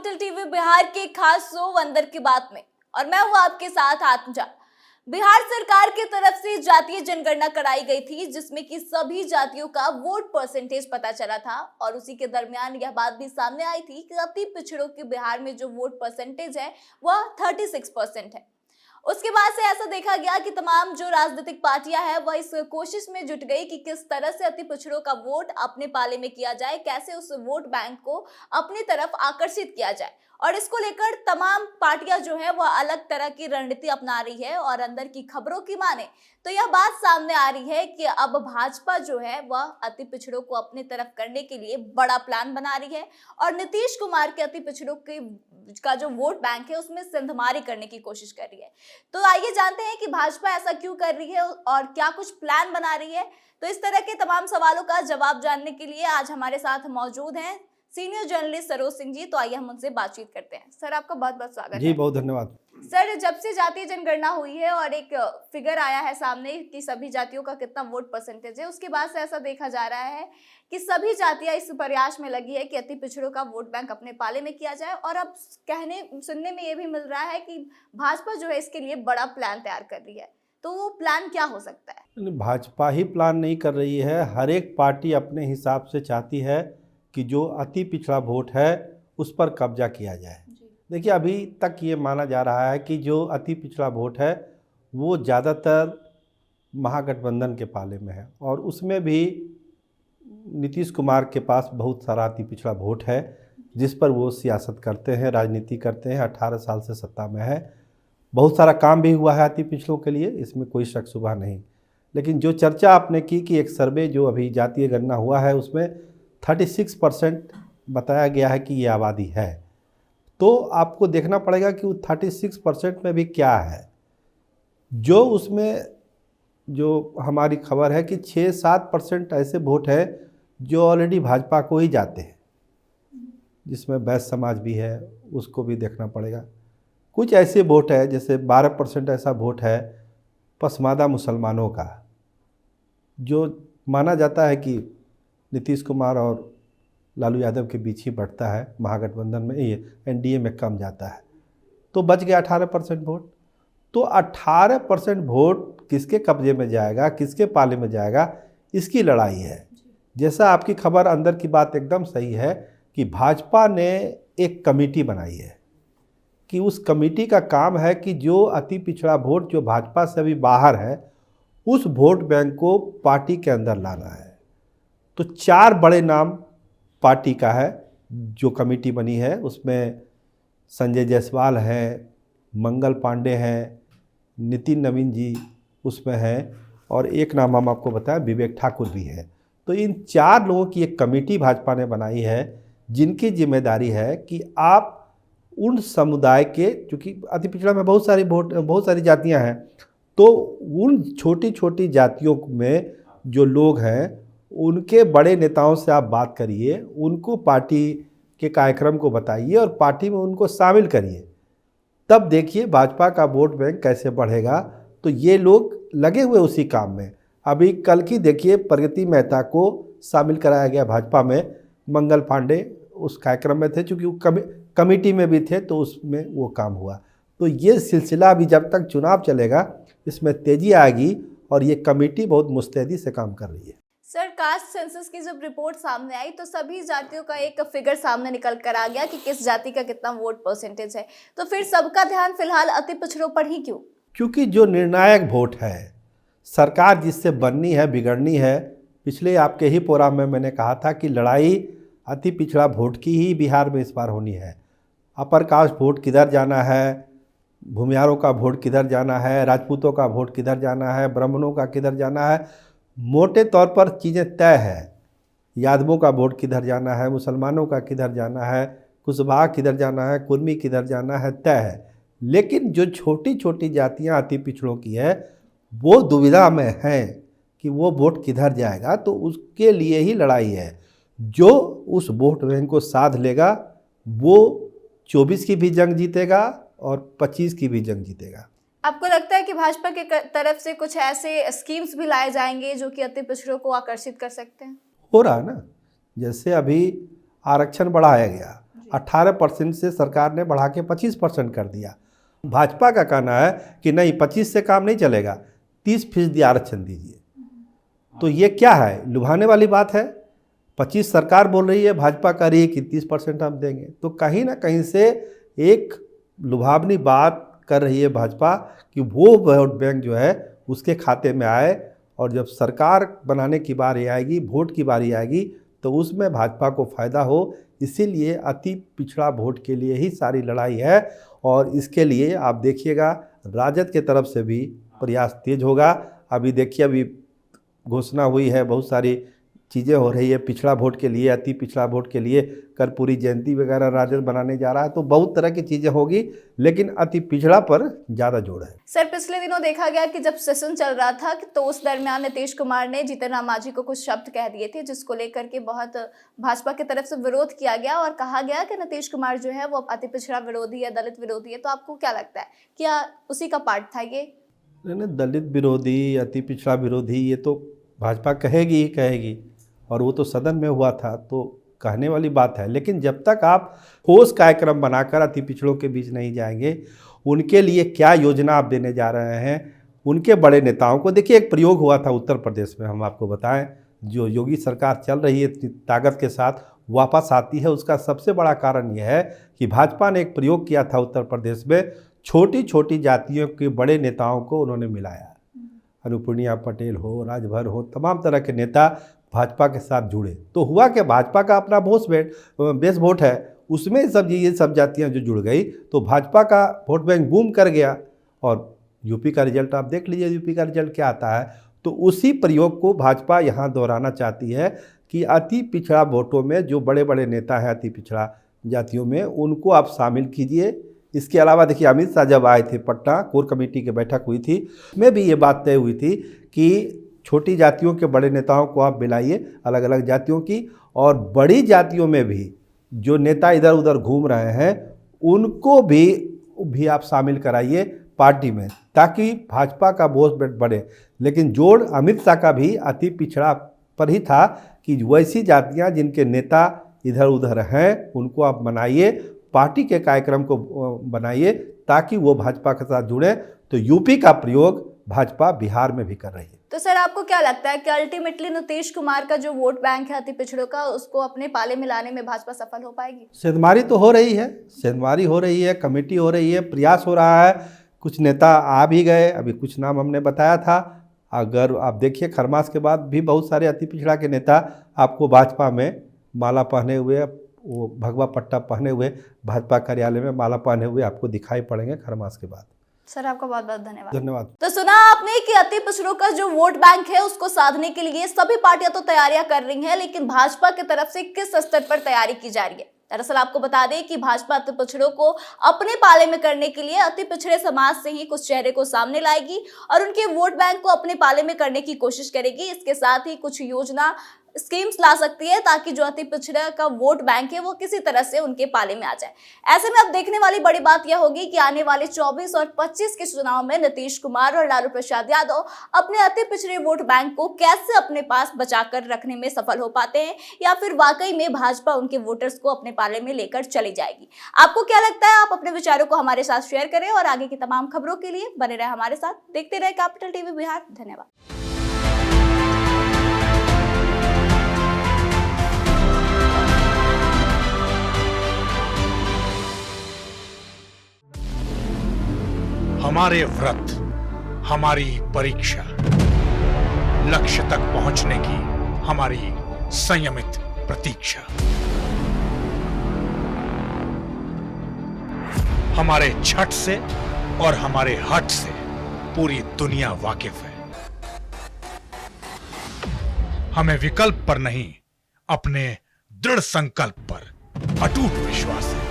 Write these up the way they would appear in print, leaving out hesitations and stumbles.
Capital TV Bihar के खास show अंदर की बात में, और मैं हूं आपके साथ आत्मजा। बिहार सरकार की तरफ से जातीय जनगणना कराई गई थी, जिसमें कि सभी जातियों का वोट परसेंटेज पता चला था। और उसी के दरमियान यह बात भी सामने आई थी कि अति पिछड़ों के बिहार में जो वोट परसेंटेज है वह 36% है। उसके बाद से ऐसा देखा गया कि तमाम जो राजनीतिक पार्टियां हैं वह इस कोशिश में जुट गई कि किस तरह से अति पिछड़ों का वोट अपने पाले में किया जाए, कैसे उस वोट बैंक को अपनी तरफ आकर्षित किया जाए। और इसको लेकर तमाम पार्टियां जो है वह अलग तरह की रणनीति अपना रही है। और अंदर की खबरों की माने तो यह बात सामने आ रही है कि अब भाजपा जो है वह अति पिछड़ों को अपनी तरफ करने के लिए बड़ा प्लान बना रही है और नीतीश कुमार के अति पिछड़ों के का जो वोट बैंक है उसमें सिंधमारी करने की कोशिश कर रही है। तो आइए जानते हैं कि भाजपा ऐसा क्यों कर रही है और क्या कुछ प्लान बना रही है। तो इस तरह के तमाम सवालों का जवाब जानने के लिए आज हमारे साथ मौजूद हैं सीनियर जर्नलिस्ट सरोज सिंह जी। तो आइए हम उनसे बातचीत करते हैं। सर, आपका बहुत बहुत स्वागत है। जी, बहुत धन्यवाद। सर, जब से जातीय जनगणना हुई है और एक फिगर आया है सामने कि सभी जातियों का कितना वोट परसेंटेज है, उसके बाद से ऐसा देखा जा रहा है कि सभी जातियां इस प्रयास में लगी है कि अति पिछड़ों का वोट बैंक अपने पाले में किया जाए। और अब सुनने में ये भी मिल रहा है कि भाजपा जो है इसके लिए बड़ा प्लान तैयार कर रही है। तो वो प्लान क्या हो सकता है? भाजपा ही प्लान नहीं कर रही है, हर एक पार्टी अपने हिसाब से चाहती है कि जो अति पिछड़ा वोट है उस पर कब्जा किया जाए। देखिए, अभी तक ये माना जा रहा है कि जो अति पिछड़ा वोट है वो ज़्यादातर महागठबंधन के पाले में है और उसमें भी नीतीश कुमार के पास बहुत सारा अति पिछड़ा वोट है जिस पर वो सियासत करते हैं, राजनीति करते हैं। 18 साल से सत्ता में है, बहुत सारा काम भी हुआ है अति पिछड़ों के लिए, इसमें कोई शक शुबा नहीं। लेकिन जो चर्चा आपने की कि एक सर्वे जो अभी जातीय गणना हुआ है उसमें 36% बताया गया है कि ये आबादी है, तो आपको देखना पड़ेगा कि वो 36% में भी क्या है। जो उसमें जो हमारी खबर है कि 6-7% ऐसे वोट हैं जो ऑलरेडी भाजपा को ही जाते हैं, जिसमें वैश्य समाज भी है, उसको भी देखना पड़ेगा। कुछ ऐसे वोट है, जैसे 12% ऐसा वोट है पसमादा मुसलमानों का, जो माना जाता है कि नीतीश कुमार और लालू यादव के बीच ही बढ़ता है, महागठबंधन में ये एनडीए में कम जाता है, तो बच गया 18% वोट। तो 18% वोट किसके कब्जे में जाएगा, किसके पाले में जाएगा, इसकी लड़ाई है। जैसा आपकी खबर अंदर की बात एकदम सही है कि भाजपा ने एक कमेटी बनाई है कि उस कमेटी का काम है कि जो अति पिछड़ा वोट जो भाजपा से अभी बाहर है उस वोट बैंक को पार्टी के अंदर लाना है। तो 4 बड़े नाम पार्टी का है जो कमेटी बनी है, उसमें संजय जायसवाल है, मंगल पांडे हैं, नितिन नवीन जी उसमें हैं और एक नाम हम आपको बताएं विवेक ठाकुर भी है। तो इन 4 लोगों की एक कमेटी भाजपा ने बनाई है जिनकी जिम्मेदारी है कि आप उन समुदाय के, चूँकि अति पिछड़ा में बहुत सारी जातियां हैं, तो उन छोटी छोटी जातियों में जो लोग हैं उनके बड़े नेताओं से आप बात करिए, उनको पार्टी के कार्यक्रम को बताइए और पार्टी में उनको शामिल करिए, तब देखिए भाजपा का वोट बैंक कैसे बढ़ेगा। तो ये लोग लगे हुए उसी काम में। अभी कल की देखिए प्रगति मेहता को शामिल कराया गया भाजपा में, मंगल पांडे उस कार्यक्रम में थे, चूँकि वो कमेटी में भी थे तो उसमें वो काम हुआ। तो ये सिलसिला अभी जब तक चुनाव चलेगा इसमें तेज़ी आएगी और ये कमेटी बहुत मुस्तैदी से काम कर रही है। सर, कास्ट सेंसस की जब रिपोर्ट सामने आई तो सभी जातियों का एक फिगर सामने निकल कर आ गया कि किस जाति का कितना वोट परसेंटेज है। तो फिर सबका ध्यान फिलहाल अति पिछड़ों पर ही क्यों? क्योंकि जो निर्णायक वोट है, सरकार जिससे बननी है, बिगड़नी है, पिछले आपके ही प्रोग्राम में मैंने कहा था कि लड़ाई अति पिछड़ा वोट की ही बिहार में इस बार होनी है। अपर कास्ट वोट किधर जाना है, भूमियारों का वोट किधर जाना है, राजपूतों का वोट किधर जाना है, ब्राह्मणों का किधर जाना है, मोटे तौर पर चीज़ें तय है। यादवों का वोट किधर जाना है, मुसलमानों का किधर जाना है, कुशवाहा किधर जाना है, कुर्मी किधर जाना है, तय है। लेकिन जो छोटी छोटी जातियां अति पिछड़ों की है वो दुविधा में हैं कि वो वोट किधर जाएगा, तो उसके लिए ही लड़ाई है। जो उस वोट बैंक को साध लेगा वो 24 की भी जंग जीतेगा और 25 की भी जंग जीतेगा। आपको लगता है कि भाजपा की तरफ से कुछ ऐसे स्कीम्स भी लाए जाएंगे जो कि अति पिछड़ों को आकर्षित कर सकते हैं? हो रहा है ना, जैसे अभी आरक्षण बढ़ाया गया, 18% से सरकार ने बढ़ा के 25% कर दिया। भाजपा का कहना है कि नहीं, 25 से काम नहीं चलेगा, 30% आरक्षण दीजिए। तो ये क्या है, लुभाने वाली बात है। 25 सरकार बोल रही है, भाजपा कह रही है कि 30% हम देंगे। तो कहीं ना कहीं से एक लुभावनी बात कर रही है भाजपा कि वो वोट बैंक जो है उसके खाते में आए, और जब सरकार बनाने की बारी आएगी, वोट की बारी आएगी, तो उसमें भाजपा को फ़ायदा हो। इसीलिए अति पिछड़ा वोट के लिए ही सारी लड़ाई है, और इसके लिए आप देखिएगा राजद के तरफ से भी प्रयास तेज होगा। अभी देखिए, अभी घोषणा हुई है, बहुत सारी चीज़ें हो रही है पिछड़ा वोट के लिए, अति पिछड़ा वोट के लिए। कर्पूरी जयंती वगैरह राजद बनाने जा रहा है, तो बहुत तरह की चीज़ें होगी, लेकिन अति पिछड़ा पर ज़्यादा जोर है। सर, पिछले दिनों देखा गया कि जब सेशन चल रहा था तो उस दरमियान नीतीश कुमार ने जीतन राम मांझी को कुछ शब्द कह दिए थे, जिसको लेकर के बहुत भाजपा की तरफ से विरोध किया गया और कहा गया कि नीतीश कुमार जो है वो अति पिछड़ा विरोधी है, दलित विरोधी है। तो आपको क्या लगता है, क्या उसी का पार्ट था ये? नहीं, दलित विरोधी, अति पिछड़ा विरोधी, ये तो भाजपा कहेगी ही कहेगी, और वो तो सदन में हुआ था, तो कहने वाली बात है। लेकिन जब तक आप ठोस कार्यक्रम बनाकर अति पिछड़ों के बीच नहीं जाएंगे, उनके लिए क्या योजना आप देने जा रहे हैं, उनके बड़े नेताओं को देखिए। एक प्रयोग हुआ था उत्तर प्रदेश में, हम आपको बताएं, जो योगी सरकार चल रही है ताकत के साथ वापस आती है, उसका सबसे बड़ा कारण यह है कि भाजपा ने एक प्रयोग किया था उत्तर प्रदेश में। छोटी छोटी जातियों के बड़े नेताओं को उन्होंने मिलाया। अनुप्रिया पटेल हो, राजभर हो, तमाम तरह के नेता भाजपा के साथ जुड़े। तो हुआ कि भाजपा का अपना बेस वोट है, उसमें ये सब जातियां जो जुड़ गई, तो भाजपा का वोट बैंक बूम कर गया। और यूपी का रिजल्ट आप देख लीजिए, यूपी का रिजल्ट क्या आता है। तो उसी प्रयोग को भाजपा यहाँ दोहराना चाहती है कि अति पिछड़ा वोटों में जो बड़े बड़े नेता हैं अति पिछड़ा जातियों में, उनको आप शामिल कीजिए। इसके अलावा देखिए, अमित शाह जब आए थे पटना, कोर कमेटी की बैठक हुई थी, उसमें भी ये बात तय हुई थी कि छोटी जातियों के बड़े नेताओं को आप मिलाइए, अलग अलग जातियों की, और बड़ी जातियों में भी जो नेता इधर उधर घूम रहे हैं उनको भी आप शामिल कराइए पार्टी में, ताकि भाजपा का बोझ बढ़े। लेकिन जोड़ अमित शाह का भी अति पिछड़ा पर ही था कि वैसी जातियां जिनके नेता इधर उधर हैं उनको आप बनाइए, पार्टी के कार्यक्रम को बनाइए, ताकि वो भाजपा के साथ जुड़े। तो यूपी का प्रयोग भाजपा बिहार में भी कर रही है। तो सर, आपको क्या लगता है कि अल्टीमेटली नीतीश कुमार का जो वोट बैंक है अति पिछड़ों का, उसको अपने पाले में लाने में भाजपा सफल हो पाएगी? सेंधमारी तो हो रही है, सेंधमारी हो रही है, कमेटी हो रही है, प्रयास हो रहा है। कुछ नेता आ भी गए, अभी कुछ नाम हमने बताया था। अगर आप देखिए, खरमास के बाद भी बहुत सारे अति पिछड़ा के नेता आपको भाजपा में माला पहने हुए, वो भगवा पट्टा पहने हुए, भाजपा कार्यालय में माला पहने हुए आपको दिखाई पड़ेंगे खरमास के बाद। सर, आपका बहुत बहुत धन्यवाद। धन्यवाद। तो सुना आपने कि अति पिछड़ों का जो वोट बैंक है उसको साधने के लिए सभी पार्टियां तो तैयारियां कर रही हैं, लेकिन भाजपा की तरफ से किस स्तर पर तैयारी की जा रही है? दरअसल आपको बता दें कि भाजपा अति पिछड़ों को अपने पाले में करने के लिए अति पिछड़े समाज से ही कुछ चेहरे को सामने लाएगी और उनके वोट बैंक को अपने पाले में करने की कोशिश करेगी। इसके साथ ही कुछ योजना स्कीम्स ला सकती है ताकि जो अति पिछड़ा का वोट बैंक है वो किसी तरह से उनके पाले में आ जाए। ऐसे में अब देखने वाली बड़ी बात यह होगी कि आने वाले 24 और 25 के चुनाव में नीतीश कुमार और लालू प्रसाद यादव अपने अति पिछड़े वोट बैंक को कैसे अपने पास बचाकर रखने में सफल हो पाते हैं, या फिर वाकई में भाजपा उनके वोटर्स को अपने पाले में लेकर चली जाएगी। आपको क्या लगता है? आप अपने विचारों को हमारे साथ शेयर करें और आगे की तमाम खबरों के लिए बने रहे हमारे साथ। देखते रहे कैपिटल टीवी बिहार। धन्यवाद। हमारे व्रत, हमारी परीक्षा, लक्ष्य तक पहुंचने की हमारी संयमित प्रतीक्षा। हमारे छठ से और हमारे हठ से पूरी दुनिया वाकिफ है। हमें विकल्प पर नहीं, अपने दृढ़ संकल्प पर अटूट विश्वास है,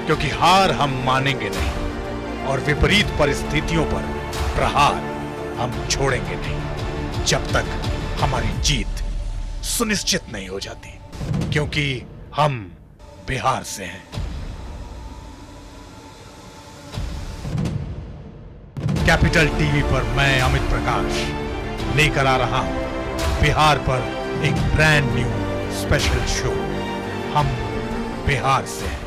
क्योंकि हार हम मानेंगे नहीं और विपरीत परिस्थितियों पर प्रहार हम छोड़ेंगे नहीं जब तक हमारी जीत सुनिश्चित नहीं हो जाती, क्योंकि हम बिहार से हैं। कैपिटल टीवी पर मैं अमित प्रकाश लेकर आ रहा हूं बिहार पर एक ब्रांड न्यू स्पेशल शो हम बिहार से हैं।